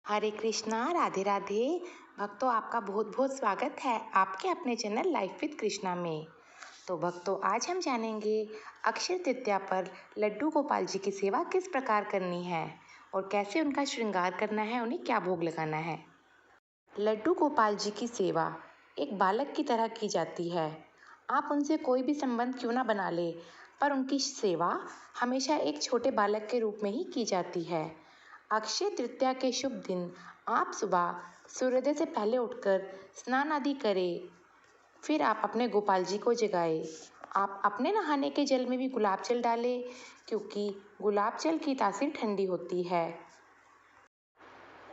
हरे कृष्णा, राधे राधे। भक्तों, आपका बहुत बहुत स्वागत है आपके अपने चैनल लाइफ विद कृष्णा में। तो भक्तों, आज हम जानेंगे अक्षय तृतीया पर लड्डू गोपाल जी की सेवा किस प्रकार करनी है और कैसे उनका श्रृंगार करना है, उन्हें क्या भोग लगाना है। लड्डू गोपाल जी की सेवा एक बालक की तरह की जाती है। आप उनसे कोई भी संबंध क्यों ना बना ले, पर उनकी सेवा हमेशा एक छोटे बालक के रूप में ही की जाती है। अक्षय तृतीया के शुभ दिन आप सुबह सूर्योदय से पहले उठकर स्नान आदि करें। फिर आप अपने गोपाल जी को जगाएं। आप अपने नहाने के जल में भी गुलाब जल डालें, क्योंकि गुलाब जल की तासीर ठंडी होती है।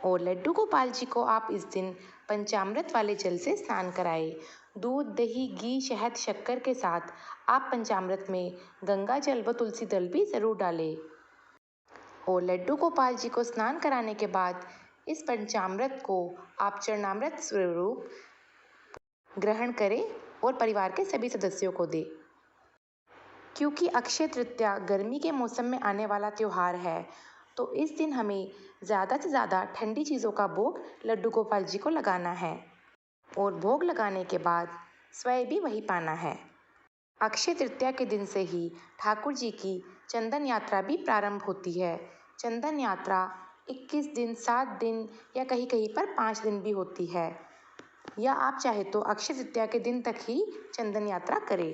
और लड्डू गोपाल जी को आप इस दिन पंचामृत वाले जल से स्नान कराएं। दूध, दही, घी, शहद, शक्कर के साथ आप पंचामृत में गंगा जल व तुलसी दल भी ज़रूर डालें। और लड्डू गोपाल जी को स्नान कराने के बाद इस पंचामृत को आप चरणामृत स्वरूप ग्रहण करें और परिवार के सभी सदस्यों को दें। क्योंकि अक्षय तृतीया गर्मी के मौसम में आने वाला त्यौहार है, तो इस दिन हमें ज़्यादा से ज़्यादा ठंडी चीज़ों का भोग लड्डू गोपाल जी को लगाना है और भोग लगाने के बाद स्वयं भी वही पाना है। अक्षय तृतीया के दिन से ही ठाकुर जी की चंदन यात्रा भी प्रारंभ होती है। चंदन यात्रा 21 दिन, 7 दिन या कहीं कहीं पर 5 दिन भी होती है, या आप चाहे तो अक्षय तृतीया के दिन तक ही चंदन यात्रा करें।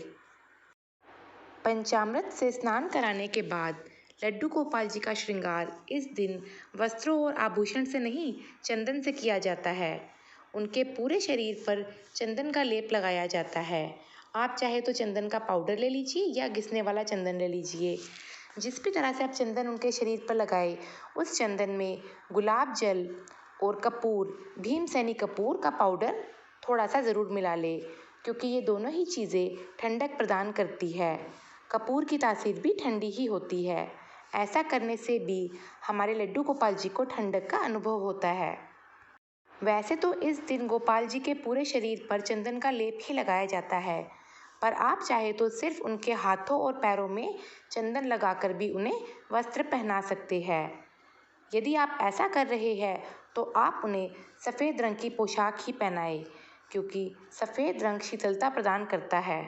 पंचामृत से स्नान कराने के बाद लड्डू गोपाल जी का श्रृंगार इस दिन वस्त्रों और आभूषण से नहीं, चंदन से किया जाता है। उनके पूरे शरीर पर चंदन का लेप लगाया जाता है। आप चाहे तो चंदन का पाउडर ले लीजिए या घिसने वाला चंदन ले लीजिए। जिस भी तरह से आप चंदन उनके शरीर पर लगाए, उस चंदन में गुलाब जल और कपूर, भीमसेनी कपूर का पाउडर थोड़ा सा ज़रूर मिला ले, क्योंकि ये दोनों ही चीज़ें ठंडक प्रदान करती है। कपूर की तासीर भी ठंडी ही होती है। ऐसा करने से भी हमारे लड्डू गोपाल जी को ठंडक का अनुभव होता है। वैसे तो इस दिन गोपाल जी के पूरे शरीर पर चंदन का लेप ही लगाया जाता है, पर आप चाहे तो सिर्फ उनके हाथों और पैरों में चंदन लगाकर भी उन्हें वस्त्र पहना सकते हैं। यदि आप ऐसा कर रहे हैं तो आप उन्हें सफ़ेद रंग की पोशाक ही पहनाएं, क्योंकि सफ़ेद रंग शीतलता प्रदान करता है।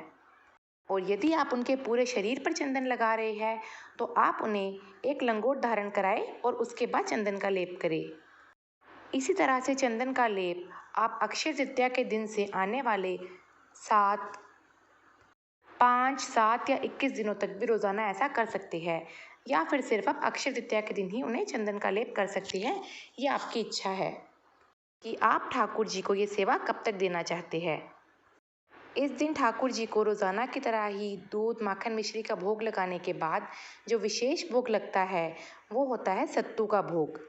और यदि आप उनके पूरे शरीर पर चंदन लगा रहे हैं तो आप उन्हें एक लंगोट धारण कराएं और उसके बाद चंदन का लेप करें। इसी तरह से चंदन का लेप आप अक्षय तृतीया के दिन से आने वाले 7, 5, 7 या 21 दिनों तक भी रोज़ाना ऐसा कर सकते हैं, या फिर सिर्फ आप अक्षय तृतीया के दिन ही उन्हें चंदन का लेप कर सकते हैं। ये आपकी इच्छा है कि आप ठाकुर जी को ये सेवा कब तक देना चाहते हैं। इस दिन ठाकुर जी को रोज़ाना की तरह ही दूध, माखन, मिश्री का भोग लगाने के बाद जो विशेष भोग लगता है वो होता है सत्तू का भोग।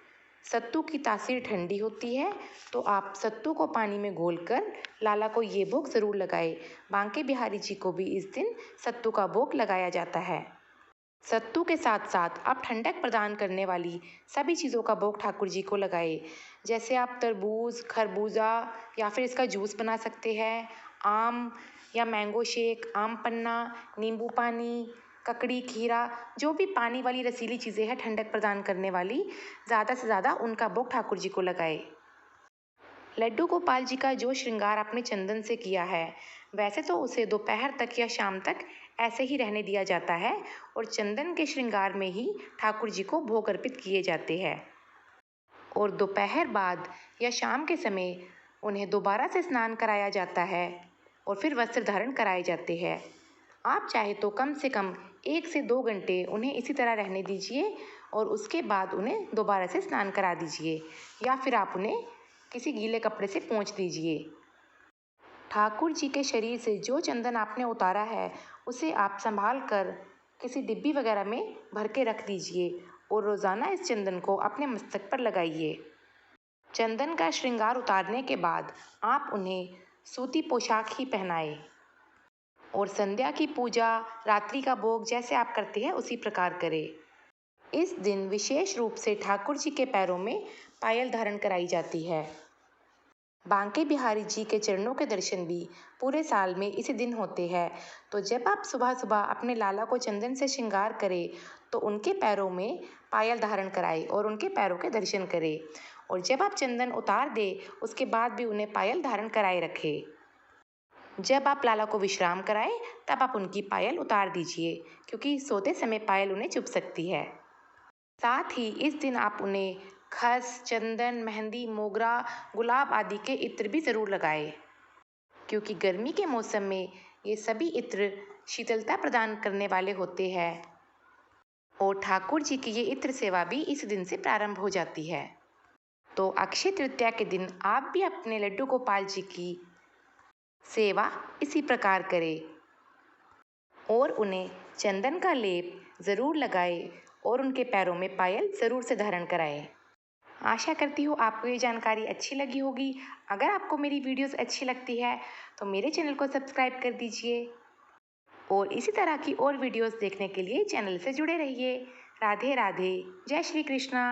सत्तू की तासीर ठंडी होती है, तो आप सत्तू को पानी में घोलकर लाला को ये भोग ज़रूर लगाएं। बांके बिहारी जी को भी इस दिन सत्तू का भोग लगाया जाता है। सत्तू के साथ साथ आप ठंडक प्रदान करने वाली सभी चीज़ों का भोग ठाकुर जी को लगाएं। जैसे आप तरबूज, खरबूजा या फिर इसका जूस बना सकते हैं, आम या मैंगो शेक, आम पन्ना, नींबू पानी, ककड़ी, खीरा, जो भी पानी वाली रसीली चीज़ें हैं ठंडक प्रदान करने वाली, ज़्यादा से ज़्यादा उनका भोग ठाकुर जी को लगाए। लड्डू गोपाल जी का जो श्रृंगार आपने चंदन से किया है, वैसे तो उसे दोपहर तक या शाम तक ऐसे ही रहने दिया जाता है और चंदन के श्रृंगार में ही ठाकुर जी को भोग अर्पित किए जाते हैं। और दोपहर बाद या शाम के समय उन्हें दोबारा से स्नान कराया जाता है और फिर वस्त्र धारण कराए जाते हैं। आप चाहे तो कम से कम 1 से 2 घंटे उन्हें इसी तरह रहने दीजिए और उसके बाद उन्हें दोबारा से स्नान करा दीजिए, या फिर आप उन्हें किसी गीले कपड़े से पोंछ दीजिए। ठाकुर जी के शरीर से जो चंदन आपने उतारा है उसे आप संभाल कर किसी डिब्बी वगैरह में भर के रख दीजिए और रोज़ाना इस चंदन को अपने मस्तक पर लगाइए। चंदन का श्रृंगार उतारने के बाद आप उन्हें सूती पोशाक ही पहनाएं और संध्या की पूजा, रात्रि का भोग जैसे आप करते हैं उसी प्रकार करें। इस दिन विशेष रूप से ठाकुर जी के पैरों में पायल धारण कराई जाती है। बांके बिहारी जी के चरणों के दर्शन भी पूरे साल में इसी दिन होते हैं, तो जब आप सुबह सुबह अपने लाला को चंदन से श्रृंगार करें तो उनके पैरों में पायल धारण कराएं और उनके पैरों के दर्शन करें। और जब आप चंदन उतार दे उसके बाद भी उन्हें पायल धारण कराए रखें। जब आप लाला को विश्राम कराएं तब आप उनकी पायल उतार दीजिए, क्योंकि सोते समय पायल उन्हें चुभ सकती है। साथ ही इस दिन आप उन्हें खस, चंदन, मेहंदी, मोगरा, गुलाब आदि के इत्र भी ज़रूर लगाएं, क्योंकि गर्मी के मौसम में ये सभी इत्र शीतलता प्रदान करने वाले होते हैं और ठाकुर जी की ये इत्र सेवा भी इस दिन से प्रारंभ हो जाती है। तो अक्षय तृतीया के दिन आप भी अपने लड्डू गोपाल जी की सेवा इसी प्रकार करें और उन्हें चंदन का लेप ज़रूर लगाएं और उनके पैरों में पायल ज़रूर से धारण कराएं। आशा करती हूँ आपको ये जानकारी अच्छी लगी होगी। अगर आपको मेरी वीडियोस अच्छी लगती है तो मेरे चैनल को सब्सक्राइब कर दीजिए और इसी तरह की और वीडियोस देखने के लिए चैनल से जुड़े रहिए। राधे राधे, जय श्री कृष्णा।